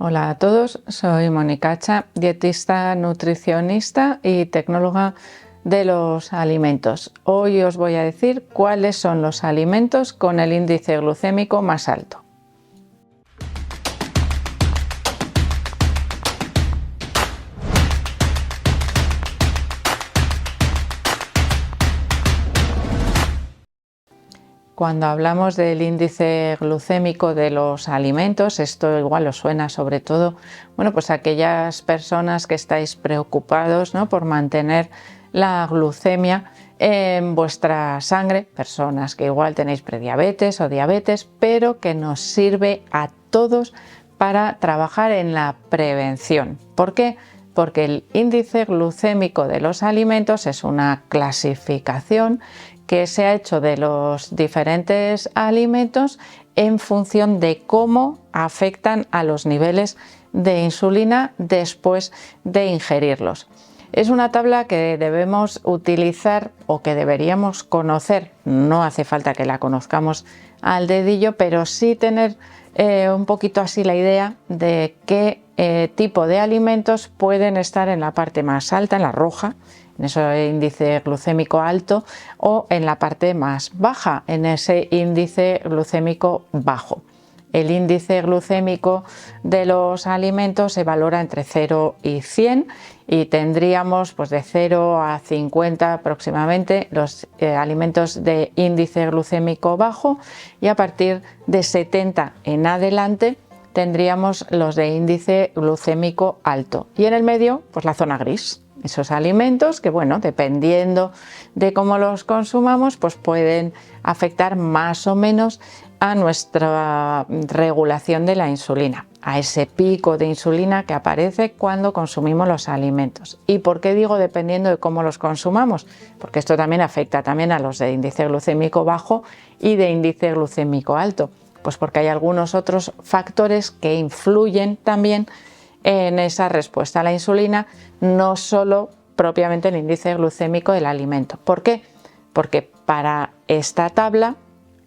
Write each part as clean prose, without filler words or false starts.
Hola a todos, soy Mónica Hacha, dietista, nutricionista y tecnóloga de los alimentos. Hoy os voy a decir cuáles son los alimentos con el índice glucémico más alto. Cuando hablamos del índice glucémico de los alimentos, esto igual os suena sobre todo, pues a aquellas personas que estáis preocupados, ¿no?, por mantener la glucemia en vuestra sangre, personas que igual tenéis prediabetes o diabetes, pero que nos sirve a todos para trabajar en la prevención. ¿Por qué? Porque el índice glucémico de los alimentos es una clasificación que se ha hecho de los diferentes alimentos en función de cómo afectan a los niveles de insulina después de ingerirlos. Es una tabla que debemos utilizar o que deberíamos conocer, no hace falta que la conozcamos al dedillo, pero sí tener un poquito así la idea de qué tipo de alimentos pueden estar en la parte más alta, en la roja, en ese índice glucémico alto, o en la parte más baja, en ese índice glucémico bajo. El índice glucémico de los alimentos se valora entre 0 y 100 y tendríamos de 0 a 50 aproximadamente los alimentos de índice glucémico bajo, y a partir de 70 en adelante tendríamos los de índice glucémico alto, y en el medio la zona gris. Esos alimentos que, dependiendo de cómo los consumamos, pueden afectar más o menos a nuestra regulación de la insulina, a ese pico de insulina que aparece cuando consumimos los alimentos. ¿Y por qué digo dependiendo de cómo los consumamos? Porque esto también afecta a los de índice glucémico bajo y de índice glucémico alto, porque hay algunos otros factores que influyen también en esa respuesta a la insulina, no solo propiamente el índice glucémico del alimento. ¿Por qué? Porque para esta tabla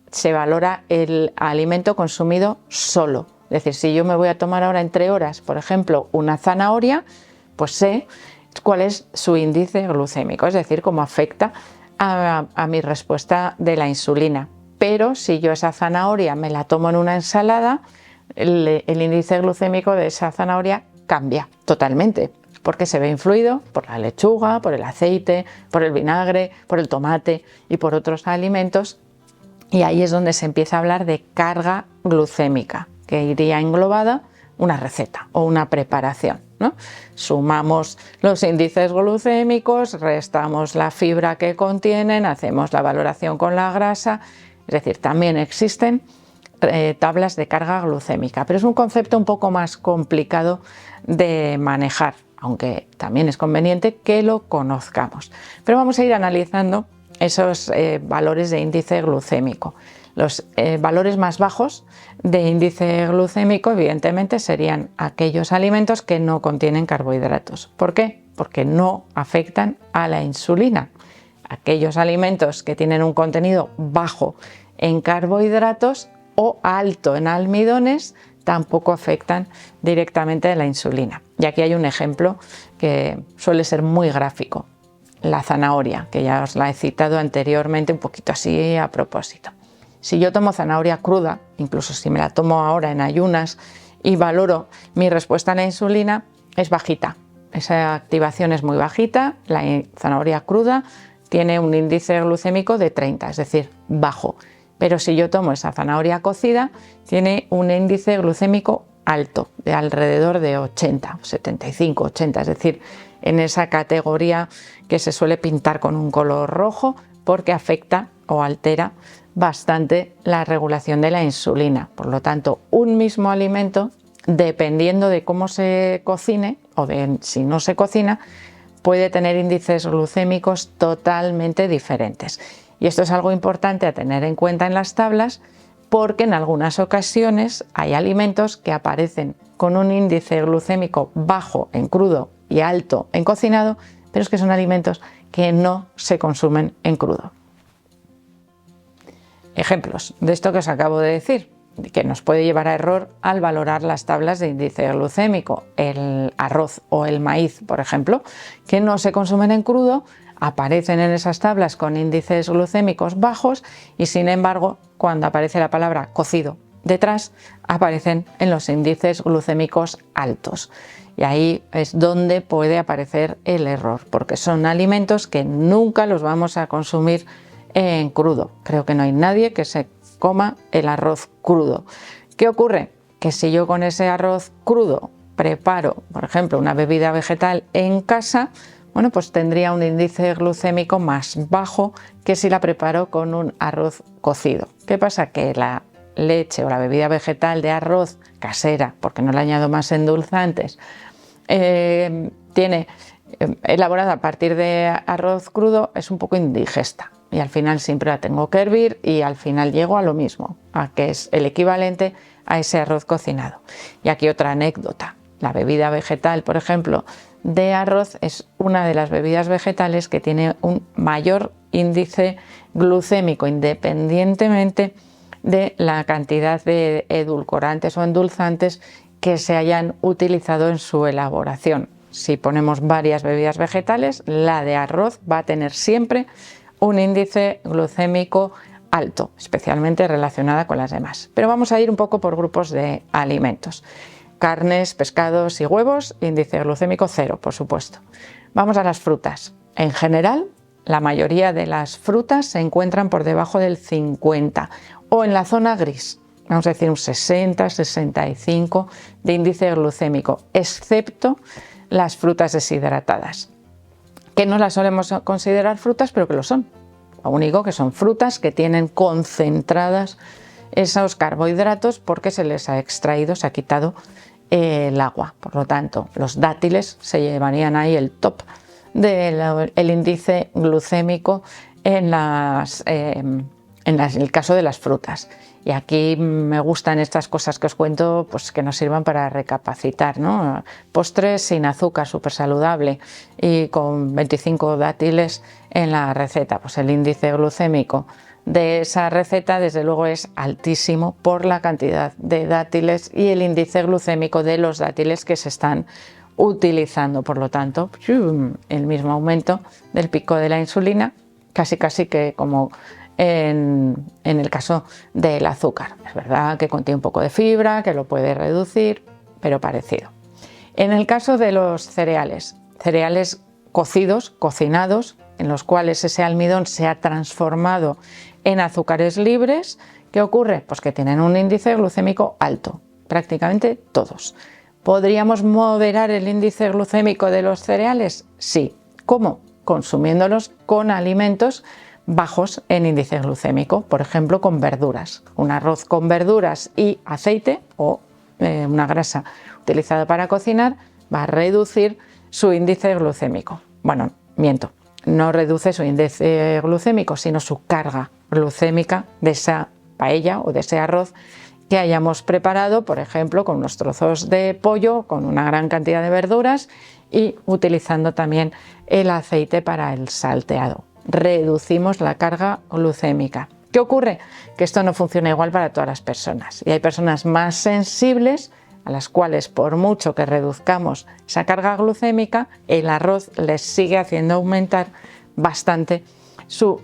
se valora el alimento consumido solo. Es decir, si yo me voy a tomar ahora entre horas, por ejemplo, una zanahoria, sé cuál es su índice glucémico, es decir, cómo afecta a mi respuesta de la insulina. Pero si yo esa zanahoria me la tomo en una ensalada, el índice glucémico de esa zanahoria cambia totalmente, porque se ve influido por la lechuga, por el aceite, por el vinagre, por el tomate y por otros alimentos, y ahí es donde se empieza a hablar de carga glucémica, que iría englobada una receta o una preparación, ¿no? Sumamos los índices glucémicos, restamos la fibra que contienen, hacemos la valoración con la grasa, es decir, también existen tablas de carga glucémica, pero es un concepto un poco más complicado de manejar, aunque también es conveniente que lo conozcamos. Pero vamos a ir analizando esos valores de índice glucémico. Los valores más bajos de índice glucémico, evidentemente, serían aquellos alimentos que no contienen carbohidratos. ¿Por qué? Porque no afectan a la insulina. Aquellos alimentos que tienen un contenido bajo en carbohidratos o alto en almidones tampoco afectan directamente a la insulina. Y aquí hay un ejemplo que suele ser muy gráfico: la zanahoria, que ya os la he citado anteriormente un poquito así a propósito. Si yo tomo zanahoria cruda, incluso si me la tomo ahora en ayunas y valoro mi respuesta a la insulina, es bajita. Esa activación es muy bajita. La zanahoria cruda tiene un índice glucémico de 30, es decir, bajo. Pero si yo tomo esa zanahoria cocida, tiene un índice glucémico alto, de alrededor de 80, 75, 80, es decir, en esa categoría que se suele pintar con un color rojo, porque afecta o altera bastante la regulación de la insulina. Por lo tanto, un mismo alimento, dependiendo de cómo se cocine o de si no se cocina, puede tener índices glucémicos totalmente diferentes. Y esto es algo importante a tener en cuenta en las tablas, porque en algunas ocasiones hay alimentos que aparecen con un índice glucémico bajo en crudo y alto en cocinado, pero es que son alimentos que no se consumen en crudo. Ejemplos de esto que os acabo de decir: que nos puede llevar a error al valorar las tablas de índice glucémico. El arroz o el maíz, por ejemplo, que no se consumen en crudo, aparecen en esas tablas con índices glucémicos bajos y sin embargo cuando aparece la palabra cocido detrás aparecen en los índices glucémicos altos. Y ahí es donde puede aparecer el error, porque son alimentos que nunca los vamos a consumir en crudo. Creo que no hay nadie que se coma el arroz crudo. ¿Qué ocurre? Que si yo con ese arroz crudo preparo, por ejemplo, una bebida vegetal en casa, bueno, pues tendría un índice glucémico más bajo que si la preparo con un arroz cocido. ¿Qué pasa? Que la leche o la bebida vegetal de arroz casera, porque no le añado más endulzantes, tiene elaborada a partir de arroz crudo, es un poco indigesta y al final siempre la tengo que hervir y al final llego a lo mismo, a que es el equivalente a ese arroz cocinado. Y aquí otra anécdota: la bebida vegetal, por ejemplo, de arroz es una de las bebidas vegetales que tiene un mayor índice glucémico independientemente de la cantidad de edulcorantes o endulzantes que se hayan utilizado en su elaboración. Si ponemos varias bebidas vegetales, la de arroz va a tener siempre un índice glucémico alto, especialmente relacionada con las demás. Pero vamos a ir un poco por grupos de alimentos. Carnes, pescados y huevos, índice glucémico 0, por supuesto. Vamos a las frutas. En general, la mayoría de las frutas se encuentran por debajo del 50 o en la zona gris. Vamos a decir un 60, 65 de índice glucémico, excepto las frutas deshidratadas, que no las solemos considerar frutas, pero que lo son. Lo único que son frutas que tienen concentradas esos carbohidratos porque se les ha extraído, se ha quitado el agua. Por lo tanto, los dátiles se llevarían ahí el top del índice glucémico en el caso de las frutas. Y aquí me gustan estas cosas que os cuento, pues que nos sirvan para recapacitar, ¿no? Postres sin azúcar, súper saludable y con 25 dátiles en la receta. Pues el índice glucémico de esa receta desde luego es altísimo por la cantidad de dátiles y el índice glucémico de los dátiles que se están utilizando. Por lo tanto, el mismo aumento del pico de la insulina, casi que como en el caso del azúcar. Es verdad que contiene un poco de fibra, que lo puede reducir, pero parecido. En el caso de los cereales cocidos, cocinados, en los cuales ese almidón se ha transformado en azúcares libres, ¿qué ocurre? Pues que tienen un índice glucémico alto, prácticamente todos. ¿Podríamos moderar el índice glucémico de los cereales? Sí. ¿Cómo? Consumiéndolos con alimentos bajos en índice glucémico, por ejemplo con verduras. Un arroz con verduras y aceite o una grasa utilizada para cocinar va a reducir su índice glucémico. Bueno, miento, no reduce su índice glucémico, sino su carga glucémica de esa paella o de ese arroz que hayamos preparado, por ejemplo, con unos trozos de pollo, con una gran cantidad de verduras y utilizando también el aceite para el salteado. Reducimos la carga glucémica. ¿Qué ocurre? Que esto no funciona igual para todas las personas y hay personas más sensibles a las cuales por mucho que reduzcamos esa carga glucémica, el arroz les sigue haciendo aumentar bastante sus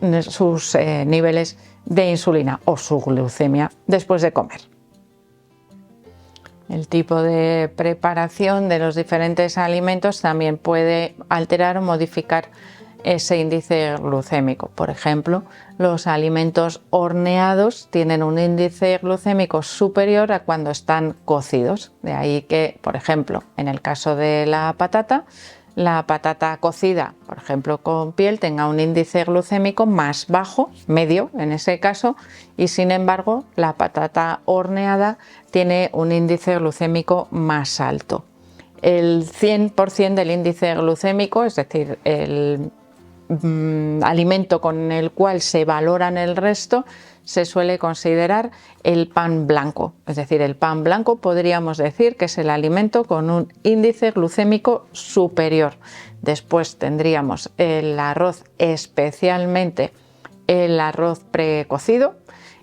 niveles de insulina o su glucemia después de comer. El tipo de preparación de los diferentes alimentos también puede alterar o modificar ese índice glucémico. Por ejemplo, los alimentos horneados tienen un índice glucémico superior a cuando están cocidos. De ahí que, por ejemplo, en el caso de la patata cocida, por ejemplo con piel, tenga un índice glucémico más bajo, medio en ese caso, y sin embargo la patata horneada tiene un índice glucémico más alto. El 100% del índice glucémico, es decir, el alimento con el cual se valoran el resto, se suele considerar el pan blanco. Es decir, el pan blanco podríamos decir que es el alimento con un índice glucémico superior. Después tendríamos el arroz, especialmente el arroz precocido,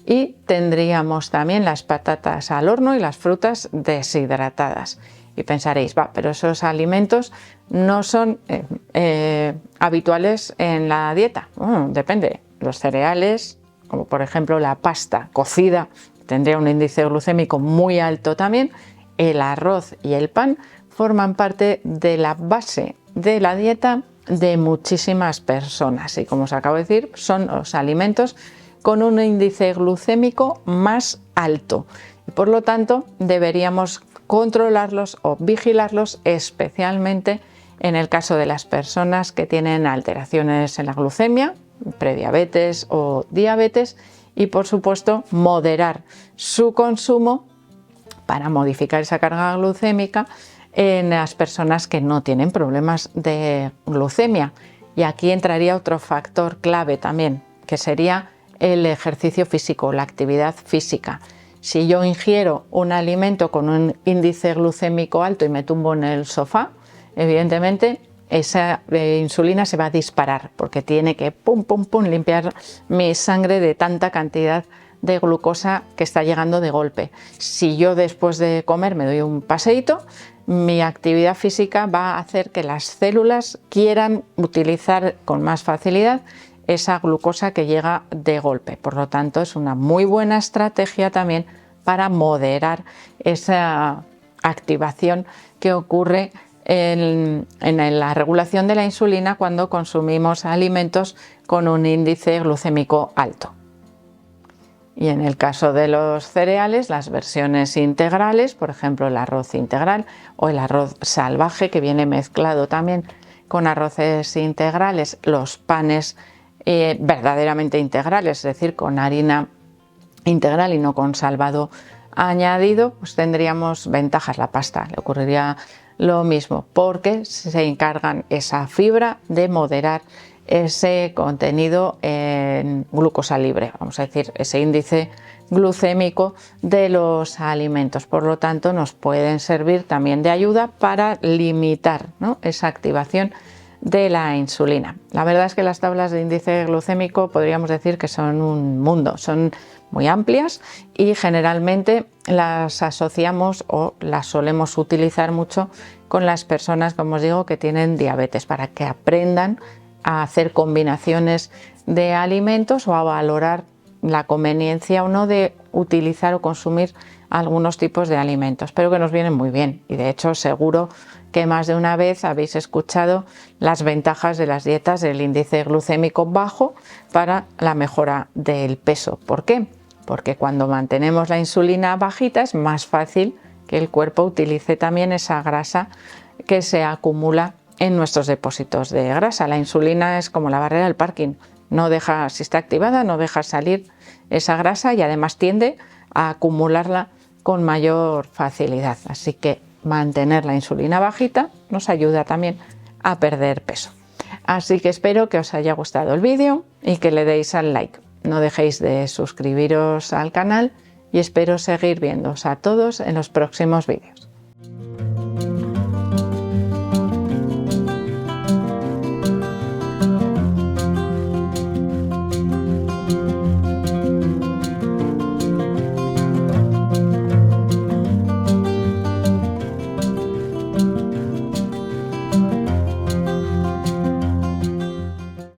y tendríamos también las patatas al horno y las frutas deshidratadas. Y pensaréis, va, pero esos alimentos no son habituales en la dieta. Bueno, depende. Los cereales, como por ejemplo la pasta cocida, tendría un índice glucémico muy alto también. El arroz y el pan forman parte de la base de la dieta de muchísimas personas. Y como os acabo de decir, son los alimentos con un índice glucémico más alto. Y por lo tanto, deberíamos controlarlos o vigilarlos, especialmente en el caso de las personas que tienen alteraciones en la glucemia, prediabetes o diabetes, y por supuesto moderar su consumo para modificar esa carga glucémica en las personas que no tienen problemas de glucemia. Y aquí entraría otro factor clave también, que sería el ejercicio físico, la actividad física. Si yo ingiero un alimento con un índice glucémico alto y me tumbo en el sofá, evidentemente esa insulina se va a disparar porque tiene que pum, pum, pum, limpiar mi sangre de tanta cantidad de glucosa que está llegando de golpe. Si yo después de comer me doy un paseíto, mi actividad física va a hacer que las células quieran utilizar con más facilidad esa glucosa que llega de golpe. Por lo tanto, es una muy buena estrategia también para moderar esa activación que ocurre en la regulación de la insulina cuando consumimos alimentos con un índice glucémico alto. Y en el caso de los cereales, las versiones integrales, por ejemplo el arroz integral o el arroz salvaje, que viene mezclado también con arroces integrales, los panes verdaderamente integrales, es decir, con harina integral y no con salvado añadido, pues tendríamos ventajas. La pasta le ocurriría lo mismo, porque se encargan esa fibra de moderar ese contenido en glucosa libre, vamos a decir, ese índice glucémico de los alimentos. Por lo tanto, nos pueden servir también de ayuda para limitar, ¿no?, esa activación de la insulina. La verdad es que las tablas de índice glucémico podríamos decir que son un mundo, son muy amplias y generalmente las asociamos o las solemos utilizar mucho con las personas, como os digo, que tienen diabetes, para que aprendan a hacer combinaciones de alimentos o a valorar la conveniencia o no de utilizar o consumir algunos tipos de alimentos, pero que nos vienen muy bien. Y de hecho seguro que más de una vez habéis escuchado las ventajas de las dietas del índice glucémico bajo para la mejora del peso. ¿Por qué? Porque cuando mantenemos la insulina bajita es más fácil que el cuerpo utilice también esa grasa que se acumula en nuestros depósitos de grasa. La insulina es como la barrera del Parkinson, no deja, si está activada, no deja salir esa grasa y además tiende a acumularla con mayor facilidad. Así que mantener la insulina bajita nos ayuda también a perder peso. Así que espero que os haya gustado el vídeo y que le deis al like. No dejéis de suscribiros al canal y espero seguir viéndoos a todos en los próximos vídeos.